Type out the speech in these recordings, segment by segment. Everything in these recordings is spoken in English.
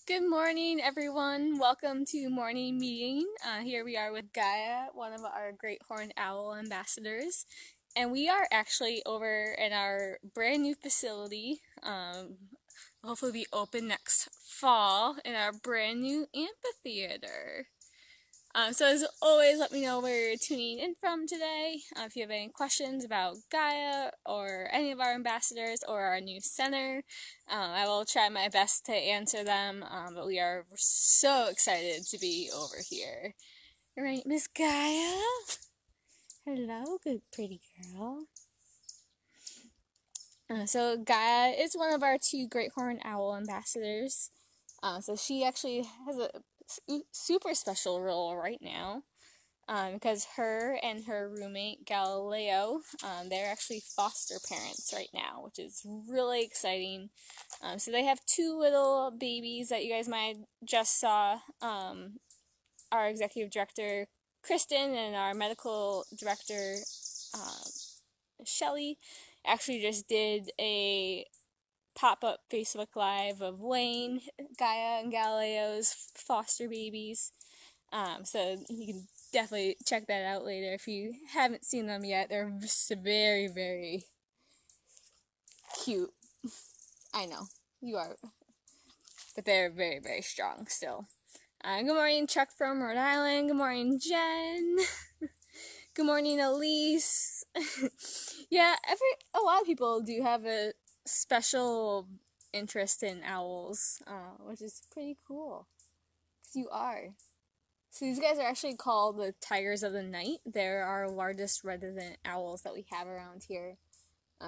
Good morning, everyone. Welcome to morning meeting. Here we are with Gaia, one of our Great Horned Owl ambassadors, and we are actually over in our brand new facility. Hopefully be open next fall in our brand new amphitheater. So as always, let me know where you're tuning in from today. If you have any questions about Gaia or any of our ambassadors or our new center, I will try my best to answer them, but we are so excited to be over here. All right, Miss Gaia? Hello, good pretty girl. So Gaia is one of our two Great Horned Owl ambassadors. So she actually has a super special role right now. Because her and her roommate Galileo, they're actually foster parents right now, which is really exciting. So they have two little babies that you guys might just saw. Our executive director Kristen and our medical director Shelly actually just did a pop-up Facebook Live of Wayne, Gaia, and Galileo's foster babies. So you can definitely check that out later if you haven't seen them yet. They're just very, very cute. I know, you are. But they're very, very strong still. Good morning, Chuck from Rhode Island. Good morning, Jen. Good morning, Elise. Yeah, a lot of people do have a special interest in owls, which is pretty cool. 'Cause you are. So these guys are actually called the Tigers of the Night. They're our largest resident owls that we have around here.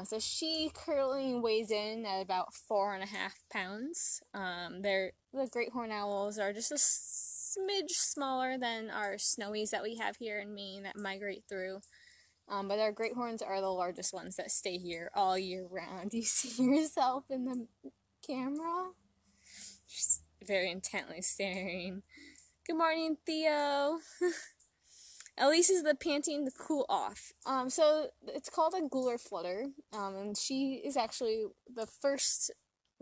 So she currently weighs in at about 4.5 pounds. The Great Horned Owls are just a smidge smaller than our snowies that we have here in Maine that migrate through. But our Great Horns are the largest ones that stay here all year round. Do you see yourself in the camera? She's very intently staring. Good morning, Theo. Elise is the panting to cool off. So it's called a gular flutter, and she is actually the first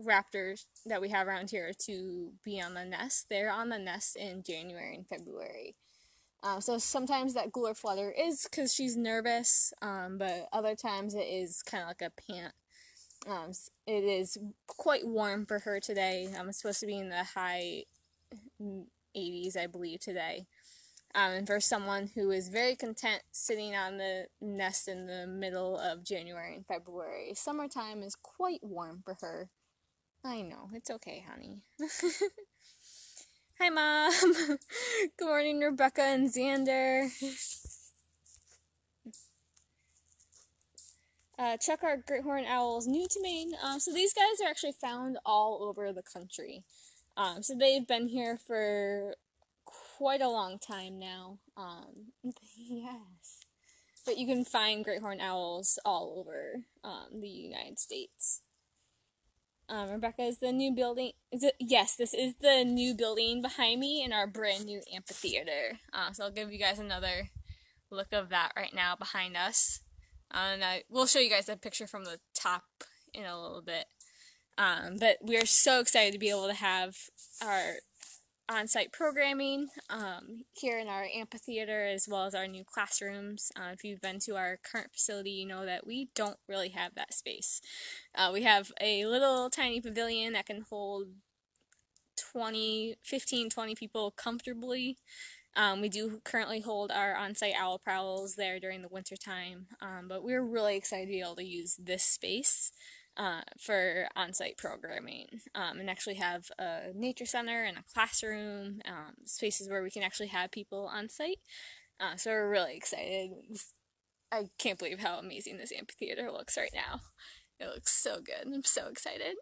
raptor that we have around here to be on the nest. They're on the nest in January and February. So sometimes that gular flutter is because she's nervous, but other times it is kind of like a pant. It is quite warm for her today. It's supposed to be in the high 80s, I believe, today. And for someone who is very content sitting on the nest in the middle of January and February, summertime is quite warm for her. I know, it's okay, honey. Hi, Mom. Good morning, Rebecca and Xander. Check our Great Horned Owls new to Maine. So these guys are actually found all over the country. So they've been here for quite a long time now. Yes. But you can find Great Horned Owls all over the United States. Rebecca, is the new building... Yes, this is the new building behind me in our brand new amphitheater. So I'll give you guys another look of that right now behind us. And we'll show you guys a picture from the top in a little bit. But we are so excited to be able to have our on-site programming here in our amphitheater, as well as our new classrooms. If you've been to our current facility, you know that we don't really have that space. We have a little tiny pavilion that can hold 15, 20 people comfortably. We do currently hold our on-site owl prowls there during the winter time, but we're really excited to be able to use this space for on-site programming, and actually have a nature center and a classroom, spaces where we can actually have people on site. So we're really excited. I can't believe how amazing this amphitheater looks right now. It looks so good. I'm so excited.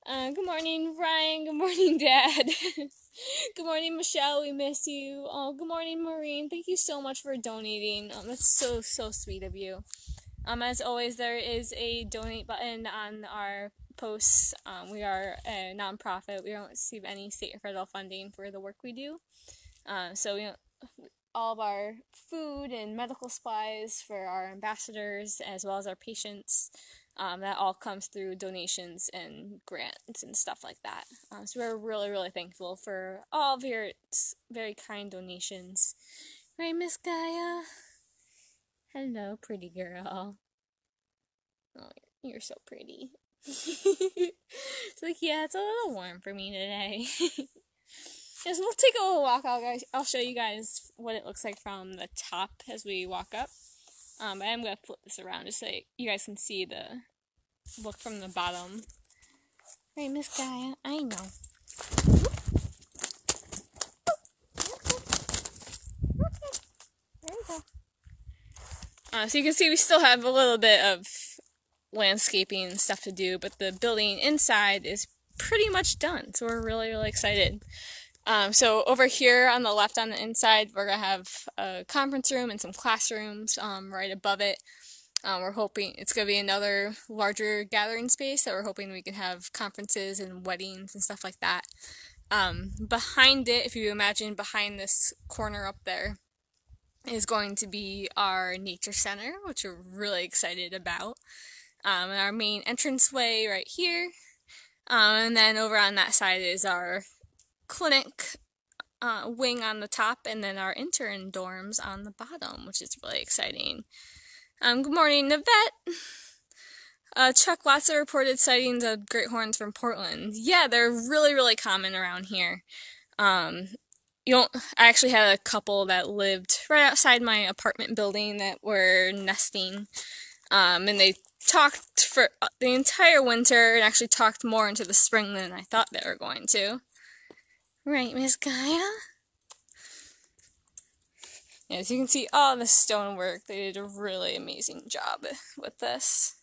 Good morning, Ryan. Good morning, Dad. Good morning, Michelle. We miss you. Oh, good morning, Maureen. Thank you so much for donating. That's so sweet of you. As always, there is a donate button on our posts. We are a nonprofit. We don't receive any state or federal funding for the work we do. So all of our food and medical supplies for our ambassadors, as well as our patients, That all comes through donations and grants and stuff like that. So we're really, really thankful for all of your very kind donations. Right, Miss Gaia? Hello, pretty girl. Oh, you're so pretty. It's like, yeah, it's a little warm for me today. Yes, we'll take a little walk out, guys. I'll show you guys what it looks like from the top as we walk up. But I'm going to flip this around just so you guys can see the look from the bottom. Right, Miss Gaia? I know. There you go. So you can see we still have a little bit of landscaping and stuff to do, but the building inside is pretty much done. So we're really, really excited. So over here on the left on the inside, we're going to have a conference room and some classrooms right above it. We're hoping it's going to be another larger gathering space that we're hoping we can have conferences and weddings and stuff like that. Behind it, if you imagine behind this corner up there, is going to be our nature center, which we're really excited about. And our main entranceway right here. And then over on that side is our clinic wing on the top, and then our intern dorms on the bottom, which is really exciting. Good morning, Navette. Chuck, lots of reported sightings of great horns from Portland. Yeah, they're really, really common around here. I actually had a couple that lived right outside my apartment building that were nesting, and they talked for the entire winter and actually talked more into the spring than I thought they were going to. Right, Miss Gaia? As you can see, all the stonework, they did a really amazing job with this.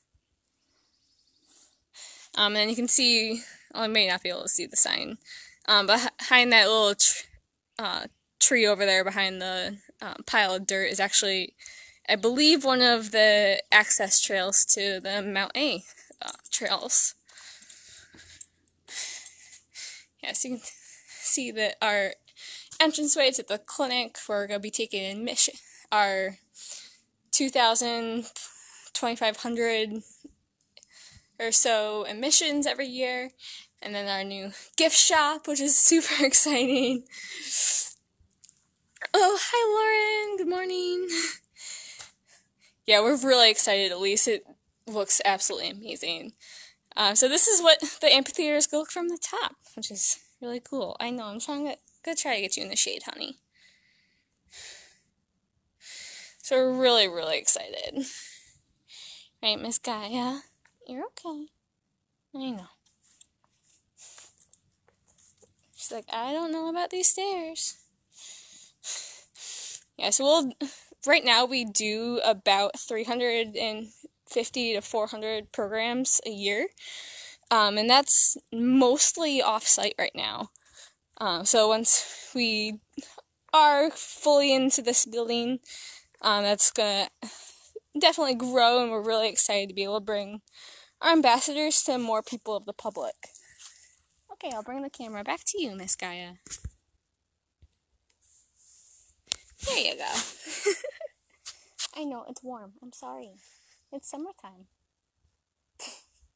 And then you can see, well, I may not be able to see the sign, behind that little tree over there, behind the pile of dirt, is actually, I believe, one of the access trails to the Mount A trails. Yes, you can see that our entranceway to the clinic, we're going to be taking admission, our 2,500 or so admissions every year, and then our new gift shop, which is super exciting. Oh, hi Lauren, good morning. Yeah, we're really excited, at least it looks absolutely amazing. So this is what the amphitheater is going to look from the top, which is really cool. I know, I'm trying to get you in the shade, honey. So we're really, really excited. Right, Miss Gaia? You're okay. I know. She's like, I don't know about these stairs. Yeah, so right now we do about 350 to 400 programs a year. And that's mostly off-site right now. So once we are fully into this building, that's gonna definitely grow, and we're really excited to be able to bring our ambassadors to more people of the public. Okay, I'll bring the camera back to you, Miss Gaia. There you go. I know, it's warm. I'm sorry. It's summertime.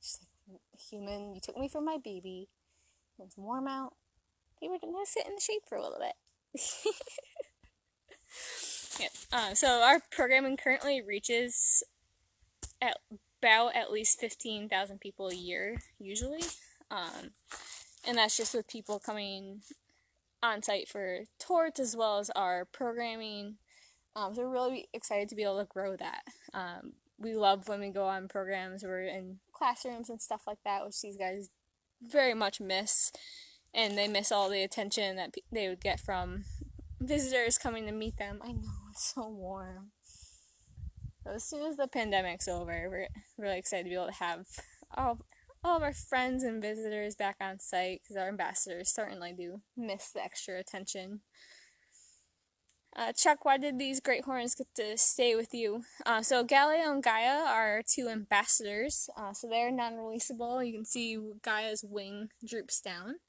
She's like, human, you took me for my baby. It's warm out. They were gonna sit in the shade for a little bit. Yeah. So our programming currently reaches at least 15,000 people a year, usually. And that's just with people coming on site for tours as well as our programming. So we're really excited to be able to grow that. We love when we go on programs, we're in classrooms and stuff like that, which these guys very much miss. And they miss all the attention that they would get from visitors coming to meet them. I know, it's so warm. So as soon as the pandemic's over, we're really excited to be able to have all of our friends and visitors back on site, because our ambassadors certainly do miss the extra attention. Chuck, why did these great horns get to stay with you? So Galileo and Gaia are our two ambassadors, so they're non-releasable. You can see Gaia's wing droops down.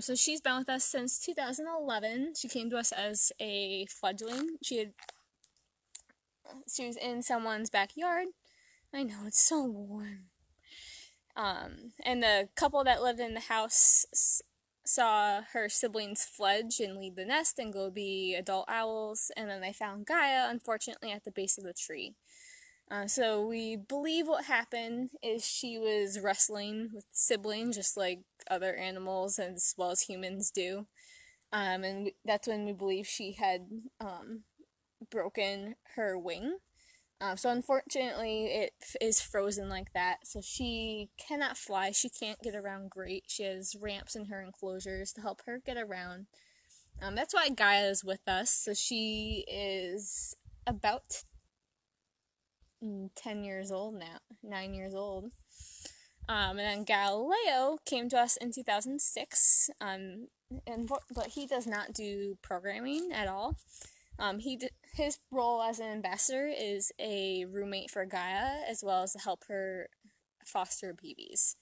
So she's been with us since 2011. She came to us as a fledgling. She was in someone's backyard, I know, it's so warm. And the couple that lived in the house saw her siblings fledge and leave the nest and go be adult owls, and then they found Gaia, unfortunately, at the base of the tree. So we believe what happened is she was wrestling with siblings, just like other animals as well as humans do. And that's when we believe she had broken her wing. So unfortunately, it is frozen like that, so she cannot fly. She can't get around great. She has ramps in her enclosures to help her get around. That's why Gaia is with us. So she is about 10 years old now, 9 years old. And then Galileo came to us in 2006, but he does not do programming at all. His role as an ambassador is a roommate for Gaia, as well as to help her foster babies.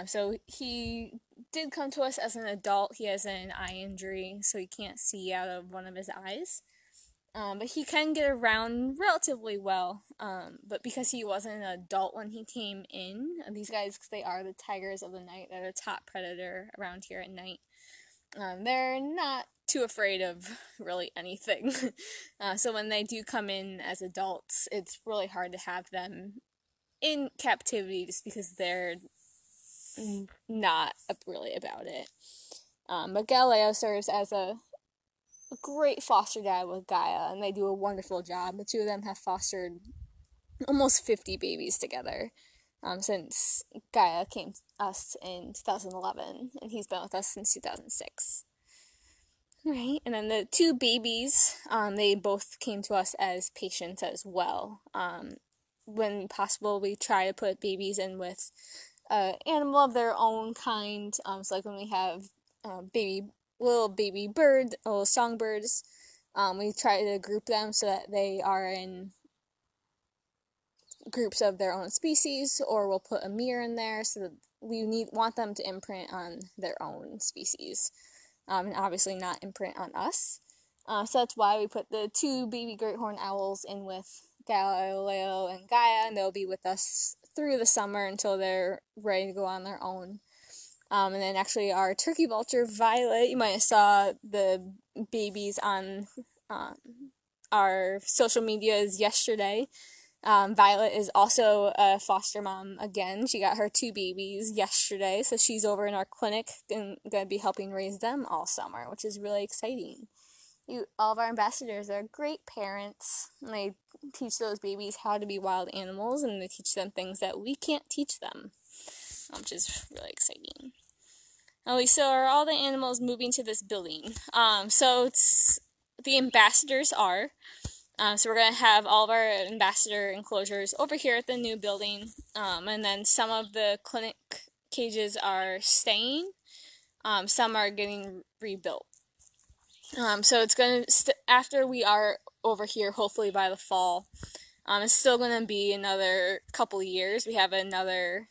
So he did come to us as an adult. He has an eye injury, so he can't see out of one of his eyes. But he can get around relatively well. But because he wasn't an adult when he came in, these guys, they are the tigers of the night. They're the top predator around here at night. They're not too afraid of really anything. So when they do come in as adults, it's really hard to have them in captivity just because they're not really about it. But Galileo serves as a great foster dad with Gaia, and they do a wonderful job. The two of them have fostered almost 50 babies together since Gaia came to us in 2011, and he's been with us since 2006. Right, and then the two babies, they both came to us as patients as well. When possible, we try to put babies in with an animal of their own kind. So like when we have little baby bird, little songbirds, we try to group them so that they are in groups of their own species, or we'll put a mirror in there so that we want them to imprint on their own species, and obviously not imprint on us. So that's why we put the two baby great horned owls in with Galileo and Gaia, and they'll be with us through the summer until they're ready to go on their own. And then actually our turkey vulture, Violet, you might have saw the babies on our social medias yesterday. Violet is also a foster mom again. She got her two babies yesterday, so she's over in our clinic and going to be helping raise them all summer, which is really exciting. All of our ambassadors are great parents, and they teach those babies how to be wild animals, and they teach them things that we can't teach them, which is really exciting. So are all the animals moving to this building? So the ambassadors are. So we're going to have all of our ambassador enclosures over here at the new building, and then some of the clinic cages are staying, some are getting rebuilt. So it's going to, after we are over here, hopefully by the fall, it's still going to be another couple of years. We have another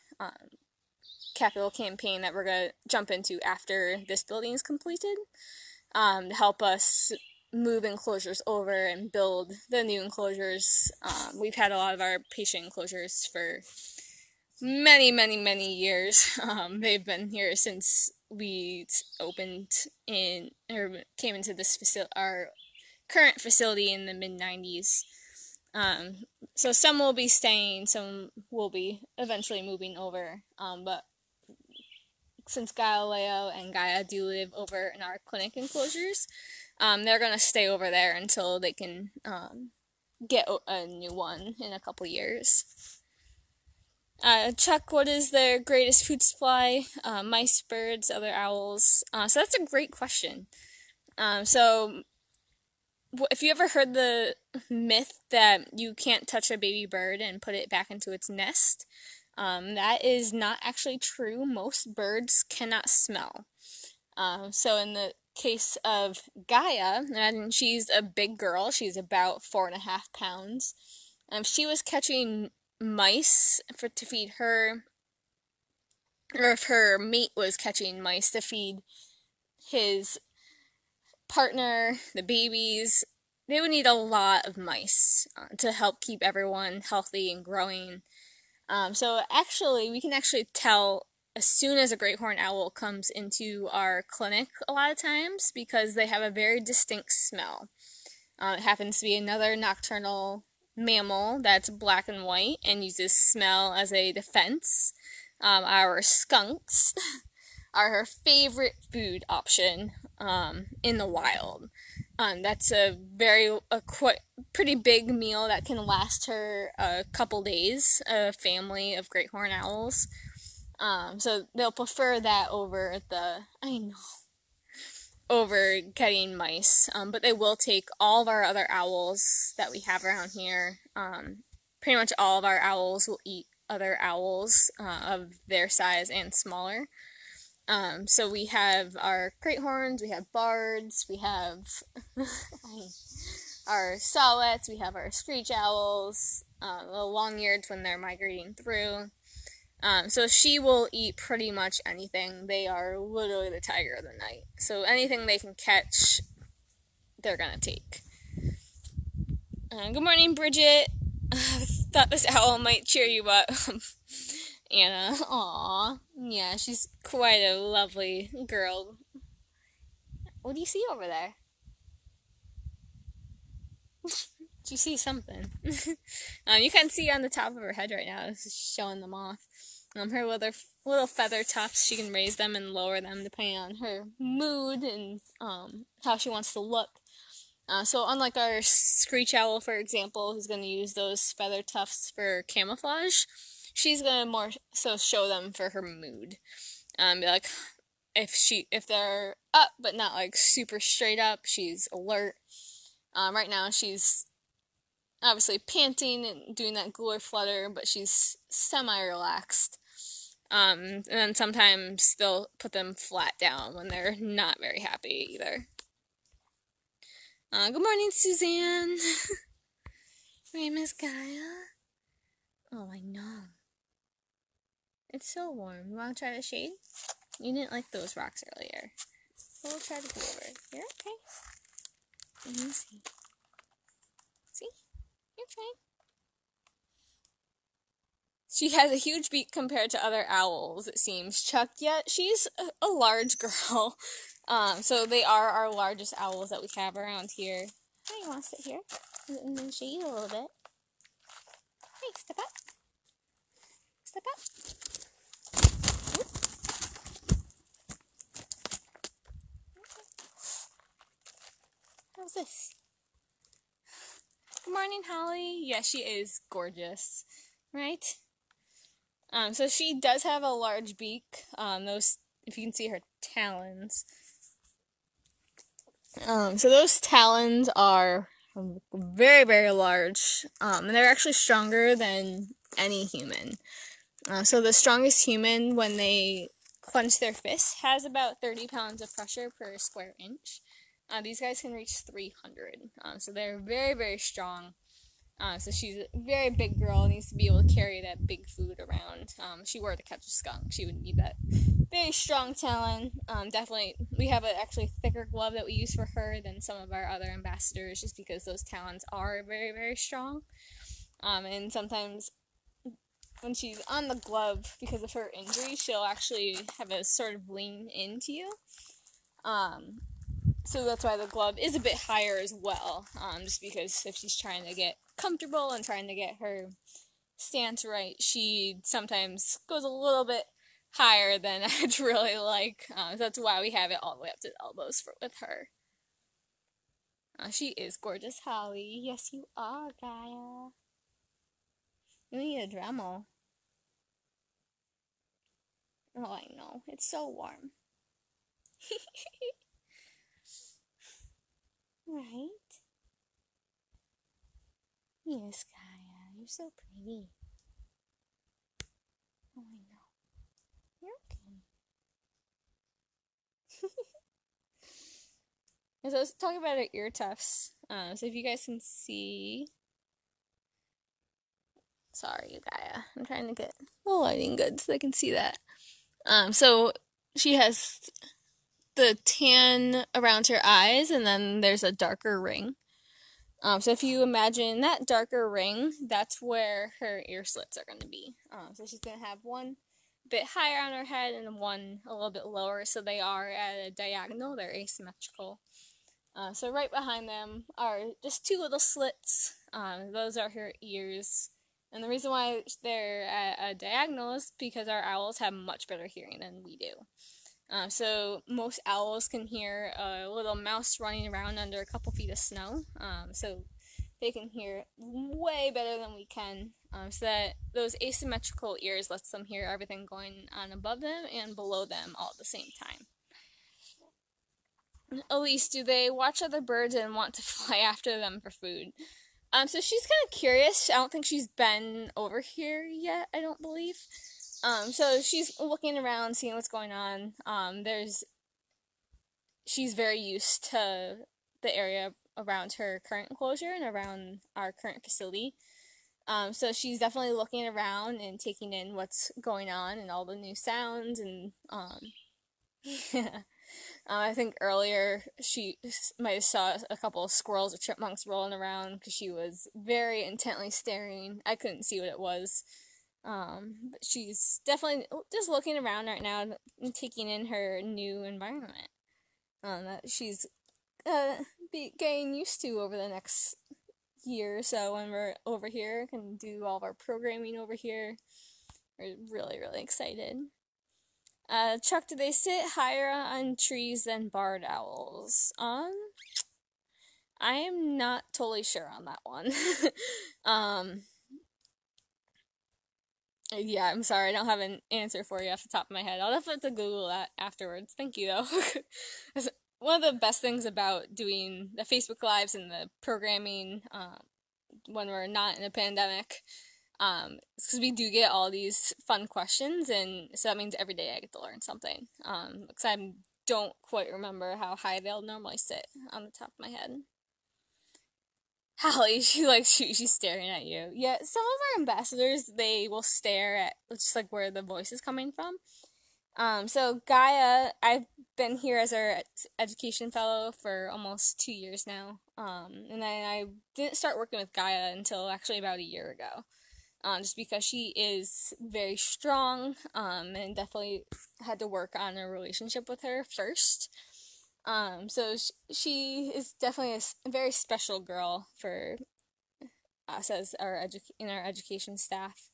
capital campaign that we're going to jump into after this building is completed, to help us move enclosures over and build the new enclosures. We've had a lot of our patient enclosures for many, many, many years. They've been here since we opened came into this our current facility in the mid-90s. So some will be staying, some will be eventually moving over. But since Galileo and Gaia do live over in our clinic enclosures, they're going to stay over there until they can get a new one in a couple years. Chuck, what is their greatest food supply? Mice, birds, other owls? So that's a great question. So if you ever heard the myth that you can't touch a baby bird and put it back into its nest, that is not actually true. Most birds cannot smell. So in the case of Gaia, and she's a big girl, she's about 4.5 pounds. She was catching mice to feed her, or if her mate was catching mice to feed his partner, the babies, they would need a lot of mice to help keep everyone healthy and growing. So actually, we can actually tell as soon as a great horned owl comes into our clinic a lot of times because they have a very distinct smell. It happens to be another nocturnal mammal that's black and white and uses smell as a defense. Our skunks are her favorite food option in the wild. That's a pretty big meal that can last her a couple days, a family of great horned owls. So they'll prefer that over over getting mice. But they will take all of our other owls that we have around here. Pretty much all of our owls will eat other owls of their size and smaller. So we have our great horns, we have bards, we have our sowlets, we have our screech owls, the long-eared when they're migrating through. So she will eat pretty much anything. They are literally the tiger of the night. So anything they can catch, they're gonna take. Good morning, Bridget. Thought this owl might cheer you up. Anna, aw, yeah, she's quite a lovely girl. What do you see over there? Do you see something? You can see on the top of her head right now. This is showing them off. Her little feather tufts, she can raise them and lower them depending on her mood and how she wants to look. So unlike our screech owl, for example, who's going to use those feather tufts for camouflage, she's going to more so show them for her mood. Be like, if they're up but not like super straight up, she's alert. Right now she's obviously panting and doing that glory flutter, but she's semi-relaxed. And then sometimes they'll put them flat down when they're not very happy either. Good morning, Suzanne. Hey, Miss Gaia. Oh, I know. It's so warm. You want to try the shade? You didn't like those rocks earlier. We'll try to go over it. You're okay. Let me see. See? You're fine. She has a huge beak compared to other owls, it seems. Chuck, yet she's a large girl. So they are our largest owls that we have around here. Hey, you want to sit here? And then shade a little bit. Hey, step up. Step up. Oop. Okay. How's this? Good morning, Holly. Yeah, she is gorgeous, right? So she does have a large beak. Those, if you can see her talons. So those talons are very, very large, and they're actually stronger than any human. So the strongest human, when they clench their fist, has about 30 pounds of pressure per square inch. These guys can reach 300. So they're very, very strong. So she's a very big girl, needs to be able to carry that big food around. If she were to catch a skunk, she would need that very strong talon. Definitely, we have an actually thicker glove that we use for her than some of our other ambassadors, just because those talons are very, very strong. And sometimes when she's on the glove, because of her injury, she'll actually have a sort of lean into you. So that's why the glove is a bit higher as well, just because if she's trying to get comfortable and trying to get her stance right, she sometimes goes a little bit higher than I'd really like. So that's why we have it all the way up to the elbows with her. She is gorgeous, Holly. Yes, you are, Gaia. You need a Dremel. Oh, I know. It's so warm. Right? Yes, Gaia. You're so pretty. Oh, I know. You're okay. So let's talk about our ear tufts. So if you guys can see... Sorry, Gaia. I'm trying to get the lighting good so I can see that. So she has the tan around her eyes, and then there's a darker ring. So if you imagine that darker ring, that's where her ear slits are going to be. So she's going to have one a bit higher on her head and one a little bit lower, so they are at a diagonal, they're asymmetrical. So right behind them are just two little slits. Those are her ears. And the reason why they're at a diagonal is because our owls have much better hearing than we do. So most owls can hear a little mouse running around under a couple feet of snow. So they can hear way better than we can. So that those asymmetrical ears lets them hear everything going on above them and below them all at the same time. Elise, do they watch other birds and want to fly after them for food? So she's kind of curious. I don't think she's been over here yet, I don't believe. So she's looking around, seeing what's going on. She's very used to the area around her current enclosure and around our current facility. So she's definitely looking around and taking in what's going on and all the new sounds and, yeah. I think earlier she might have saw a couple of squirrels or chipmunks rolling around because she was very intently staring. I couldn't see what it was. But she's definitely just looking around right now and taking in her new environment. That she's getting used to over the next year or so when we're over here, can do all of our programming over here. We're really, really excited. Chuck, do they sit higher on trees than barred owls? I am not totally sure on that one. Yeah, I'm sorry, I don't have an answer for you off the top of my head. I'll definitely have to Google that afterwards. Thank you, though. One of the best things about doing the Facebook Lives and the programming when we're not in a pandemic because we do get all these fun questions, and so that means every day I get to learn something. Because I don't quite remember how high they'll normally sit on the top of my head. Hallie, she's staring at you. Yeah, some of our ambassadors, they will stare at just like where the voice is coming from. So Gaia, I've been here as our education fellow for almost 2 years now. And then I didn't start working with Gaia until actually about a year ago. Just because she is very strong, and definitely had to work on a relationship with her first. So she is definitely a very special girl for us as our education staff,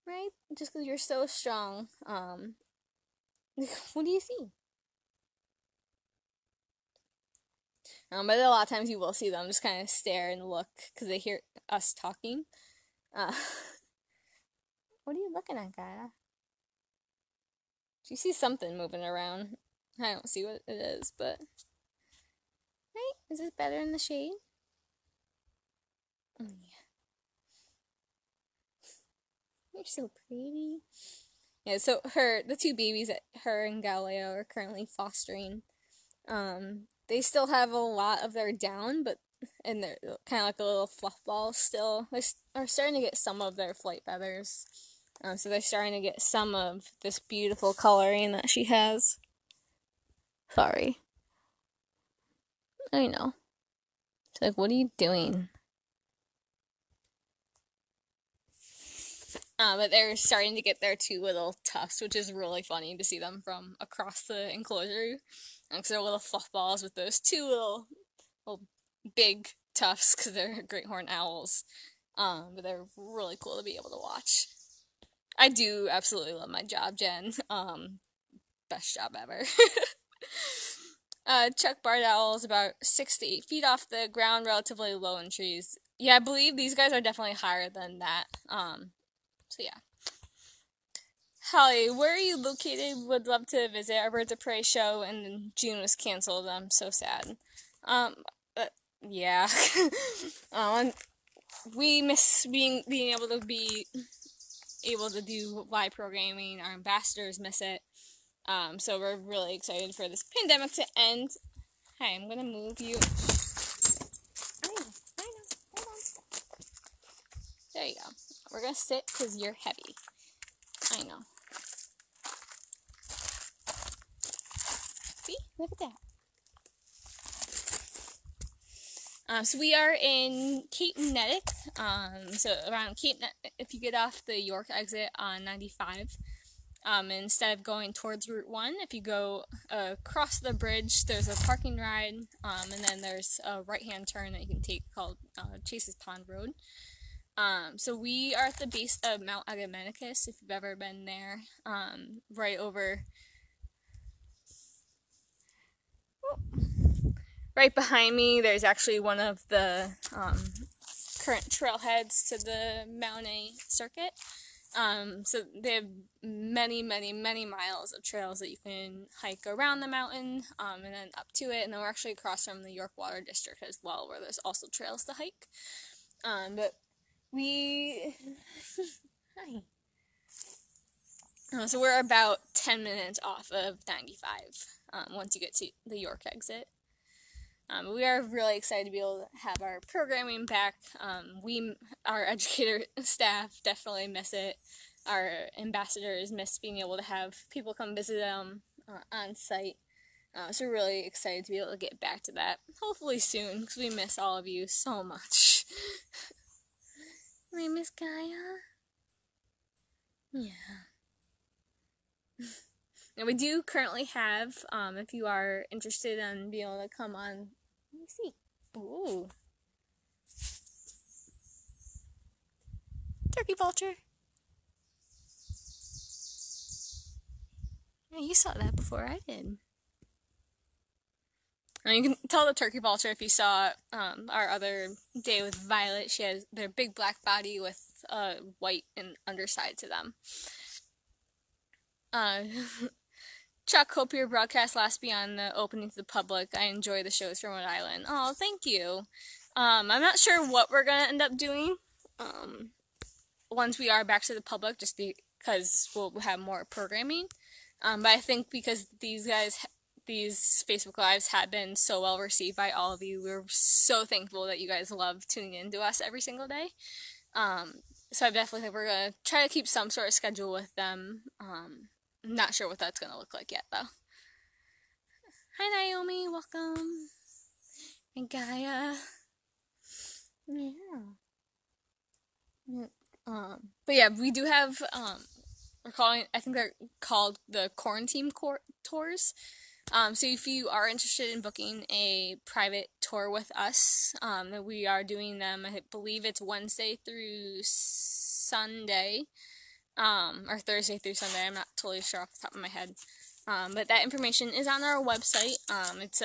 right? Just because you're so strong. What do you see? But a lot of times you will see them just kind of stare and look because they hear us talking. What are you looking at, Gaia? She sees something moving around. I don't see what it is, but... Right? Is this better in the shade? Oh, yeah. You're so pretty. Yeah, so the two babies that her and Galileo are currently fostering, they still have a lot of their down, and they're kind of like a little fluff ball still. They are starting to get some of their flight feathers. So they're starting to get some of this beautiful coloring that she has. Sorry. I know. She's like, what are you doing? But they're starting to get their two little tufts, which is really funny to see them from across the enclosure. Because they're little fluff balls with those two little big tufts, because they're great horned owls. But they're really cool to be able to watch. I do absolutely love my job, Jen. Best job ever. Chuck barred owl is about 6 to 8 feet off the ground, relatively low in trees. Yeah, I believe these guys are definitely higher than that. So yeah. Holly, where are you located? Would love to visit. Our Birds of Prey show in June was canceled. I'm so sad. Yeah. We miss being able to be able to do live programming. Our ambassadors miss it. So we're really excited for this pandemic to end. Hi, I'm gonna move you. I know. Hold on. There you go. We're gonna sit because you're heavy. I know. See? Look at that. So we are in Cape Nettic, so around if you get off the York exit on 95, instead of going towards Route 1, if you go across the bridge, there's a parking ride, and then there's a right-hand turn that you can take called Chase's Pond Road. So we are at the base of Mount Agamenticus, if you've ever been there, right over... Right behind me, there's actually one of the current trailheads to the Mount A circuit. So they have many, many, many miles of trails that you can hike around the mountain, and then up to it. And then we're actually across from the York Water District as well, where there's also trails to hike. But we... Hi. So we're about 10 minutes off of 95, once you get to the York exit. We are really excited to be able to have our programming back. Our educator staff definitely miss it. Our ambassadors miss being able to have people come visit them on site. So we're really excited to be able to get back to that. Hopefully soon, because we miss all of you so much. We miss Gaia. Yeah. And we do currently have, if you are interested in being able to come on, let me see. Ooh. Turkey vulture. Yeah, you saw that before I did. And you can tell the turkey vulture if you saw our other day with Violet. She has their big black body with white and underside to them. Chuck, hope your broadcast lasts beyond the opening to the public. I enjoy the shows from Rhode Island. Oh, thank you. I'm not sure what we're going to end up doing once we are back to the public, just because we'll have more programming. But I think because these Facebook Lives have been so well received by all of you, we're so thankful that you guys love tuning in to us every single day. So I definitely think we're going to try to keep some sort of schedule with them. I'm not sure what that's going to look like yet, though. Hi, Naomi. Welcome. And Gaia. Yeah. But yeah, we do have, I think they're called the quarantine tours. So if you are interested in booking a private tour with us, we are doing them, I believe it's Wednesday through Sunday. Or Thursday through Sunday, I'm not totally sure off the top of my head. But that information is on our website. It's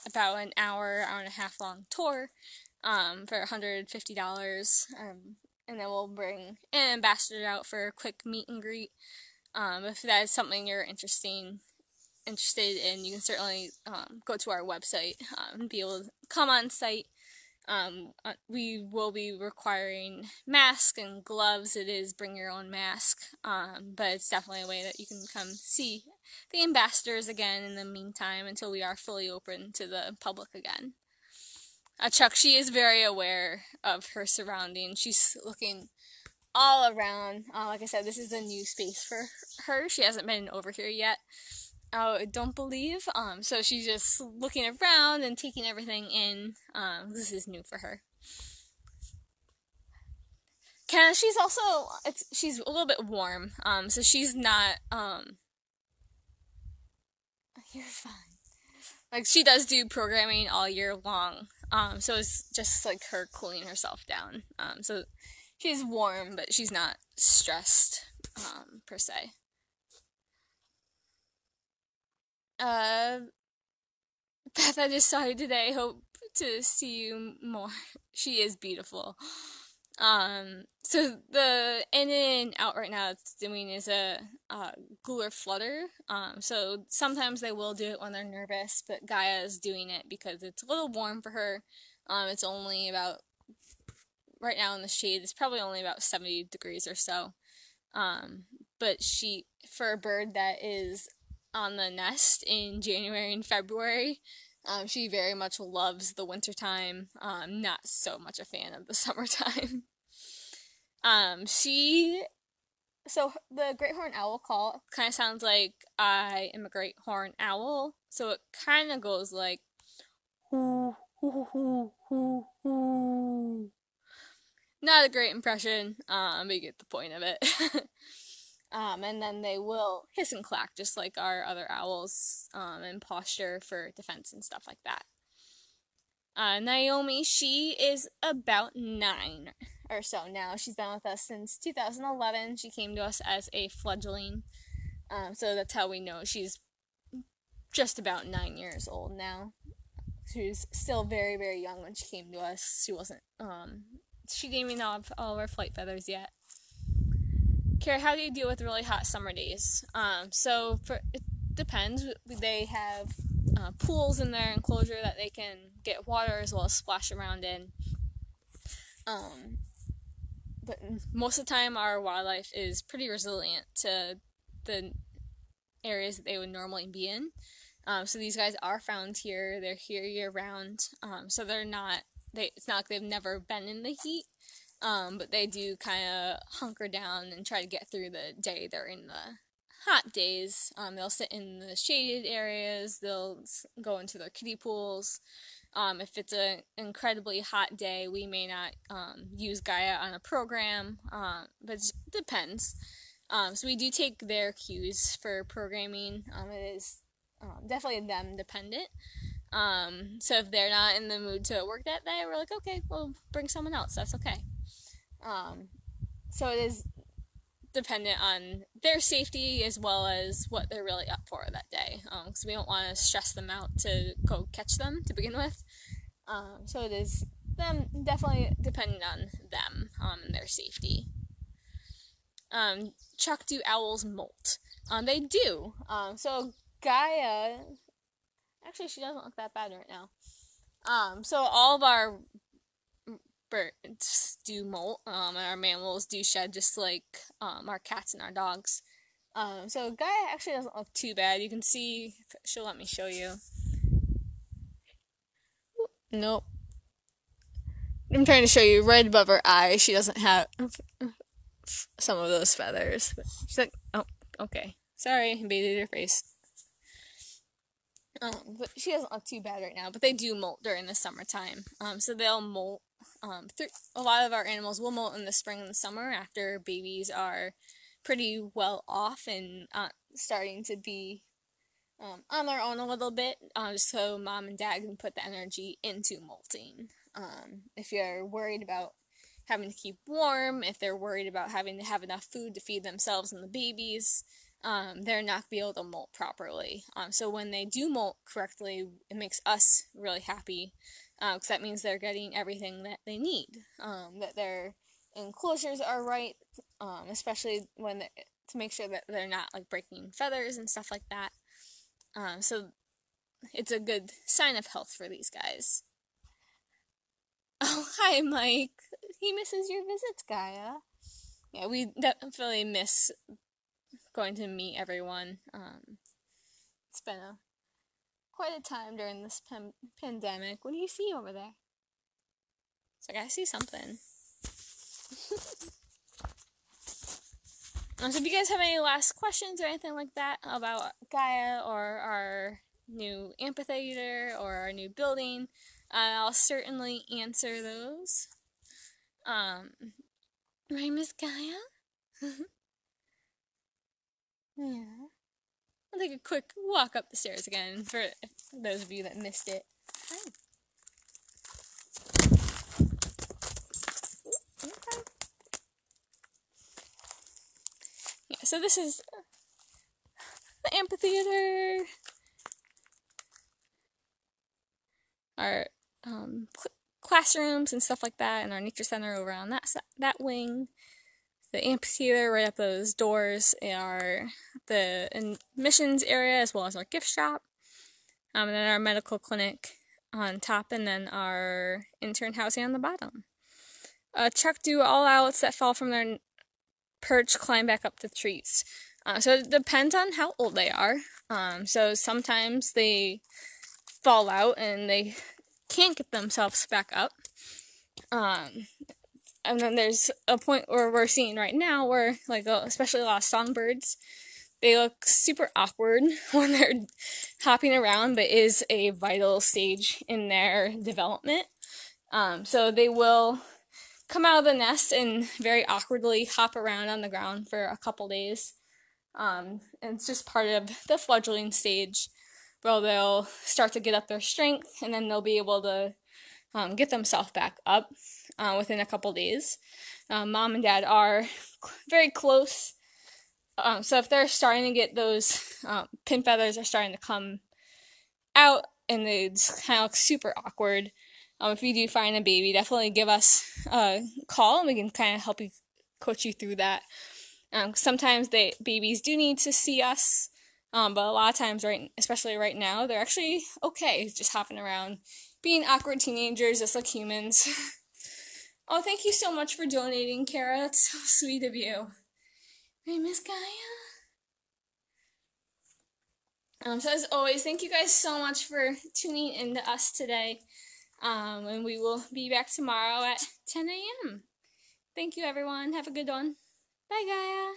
about an hour and a half long tour, for $150. And then we'll bring an ambassador out for a quick meet and greet. If that is something you're interested in, you can certainly, go to our website, and be able to come on site. We will be requiring masks and gloves. It is bring your own mask, but it's definitely a way that you can come see the ambassadors again in the meantime until we are fully open to the public again. Chuck, she is very aware of her surroundings. She's looking all around. Like I said, this is a new space for her. She hasn't been over here yet. I don't believe. So she's just looking around and taking everything in. This is new for her. She's also, she's a little bit warm. So she's not, you're fine. Like, she does do programming all year long. So it's just like her cooling herself down. So she's warm, but she's not stressed, per se. Beth, I just saw you today. Hope to see you more. She is beautiful. So the in and out right now it's doing is a Gular flutter. So sometimes they will do it when they're nervous, but Gaia is doing it because it's a little warm for her. It's only about, right now in the shade, it's probably only about 70 degrees or so. But for a bird that is on the nest in January and February, she very much loves the wintertime, not so much a fan of the summertime. So the great horned owl call kind of sounds like I am a great horned owl, so it kind of goes like, hoo, Hoo, hoo, hoo, hoo. Not a great impression, but you get the point of it. And then they will hiss and clack just like our other owls, and posture for defense and stuff like that. Naomi, she is about 9 or so now. She's been with us since 2011. She came to us as a fledgling, so that's how we know she's just about 9 years old now. She was still very, very young when she came to us. She wasn't, she didn't even have all of her flight feathers yet. Kara, how do you deal with really hot summer days? It depends. They have pools in their enclosure that they can get water as well as splash around in. But most of the time, our wildlife is pretty resilient to the areas that they would normally be in. So these guys are found here. They're here year round. So it's not like they've never been in the heat. But they do kind of hunker down and try to get through the day they're in the hot days. They'll sit in the shaded areas. They'll go into their kiddie pools. If it's an incredibly hot day, we may not use Gaia on a program, but it depends. So we do take their cues for programming. It is definitely them dependent. So if they're not in the mood to work that day, we're like, okay, we'll bring someone else. That's okay. So it is dependent on their safety as well as what they're really up for that day. Because we don't want to stress them out to go catch them to begin with. So it is them definitely dependent on them and their safety. Chuck, do owls molt? They do. So Gaia, actually she doesn't look that bad right now. So all of our birds do molt, and our mammals do shed just like our cats and our dogs. So Gaia actually doesn't look too bad. You can see, she'll let me show you. Nope. I'm trying to show you right above her eye. She doesn't have some of those feathers. She's like, oh, okay. Sorry, invaded your face. But she doesn't look too bad right now. But they do molt during the summertime. So they'll molt. A lot of our animals will molt in the spring and the summer after babies are pretty well off and starting to be on their own a little bit, so mom and dad can put the energy into molting. If you're worried about having to keep warm, if they're worried about having to have enough food to feed themselves and the babies, they're not going to be able to molt properly. So when they do molt correctly, it makes us really happy, because that means they're getting everything that they need, that their enclosures are right, especially to make sure that they're not like breaking feathers and stuff like that. So it's a good sign of health for these guys. Oh, hi, Mike. He misses your visits, Gaia. Yeah, we definitely miss going to meet everyone. It's been quite a time during this pandemic. What do you see over there? It's like, I see something. So if you guys have any last questions or anything like that about Gaia or our new amphitheater or our new building, I'll certainly answer those. Right, Miss Gaia? Yeah. I'll take a quick walk up the stairs again for those of you that missed it. Hi. Okay. Yeah, so this is the amphitheater. Our classrooms and stuff like that, and our nature center over on that wing. The amphitheater right up those doors are the admissions area as well as our gift shop, and then our medical clinic on top, and then our intern housing on the bottom. Chuck, do all owls that fall from their perch climb back up the trees? So it depends on how old they are. So sometimes they fall out and they can't get themselves back up. And then there's a point where we're seeing right now where, like, especially a lot of songbirds, They look super awkward when they're hopping around, but is a vital stage in their development. So they will come out of the nest and very awkwardly hop around on the ground for a couple days. And it's just part of the fledgling stage where they'll start to get up their strength, and then they'll be able to get themselves back up within a couple days. Mom and dad are very close. So if they're starting to get those pin feathers are starting to come out and they just kind of look super awkward, if you do find a baby, definitely give us a call and we can kind of help you, coach you through that. Sometimes babies do need to see us, but a lot of times, especially right now, they're actually okay just hopping around, being awkward teenagers just like humans. Oh, thank you so much for donating, Kara. That's so sweet of you. Right, Miss Gaia? So as always, thank you guys so much for tuning into us today. And we will be back tomorrow at 10 a.m. Thank you, everyone. Have a good one. Bye, Gaia.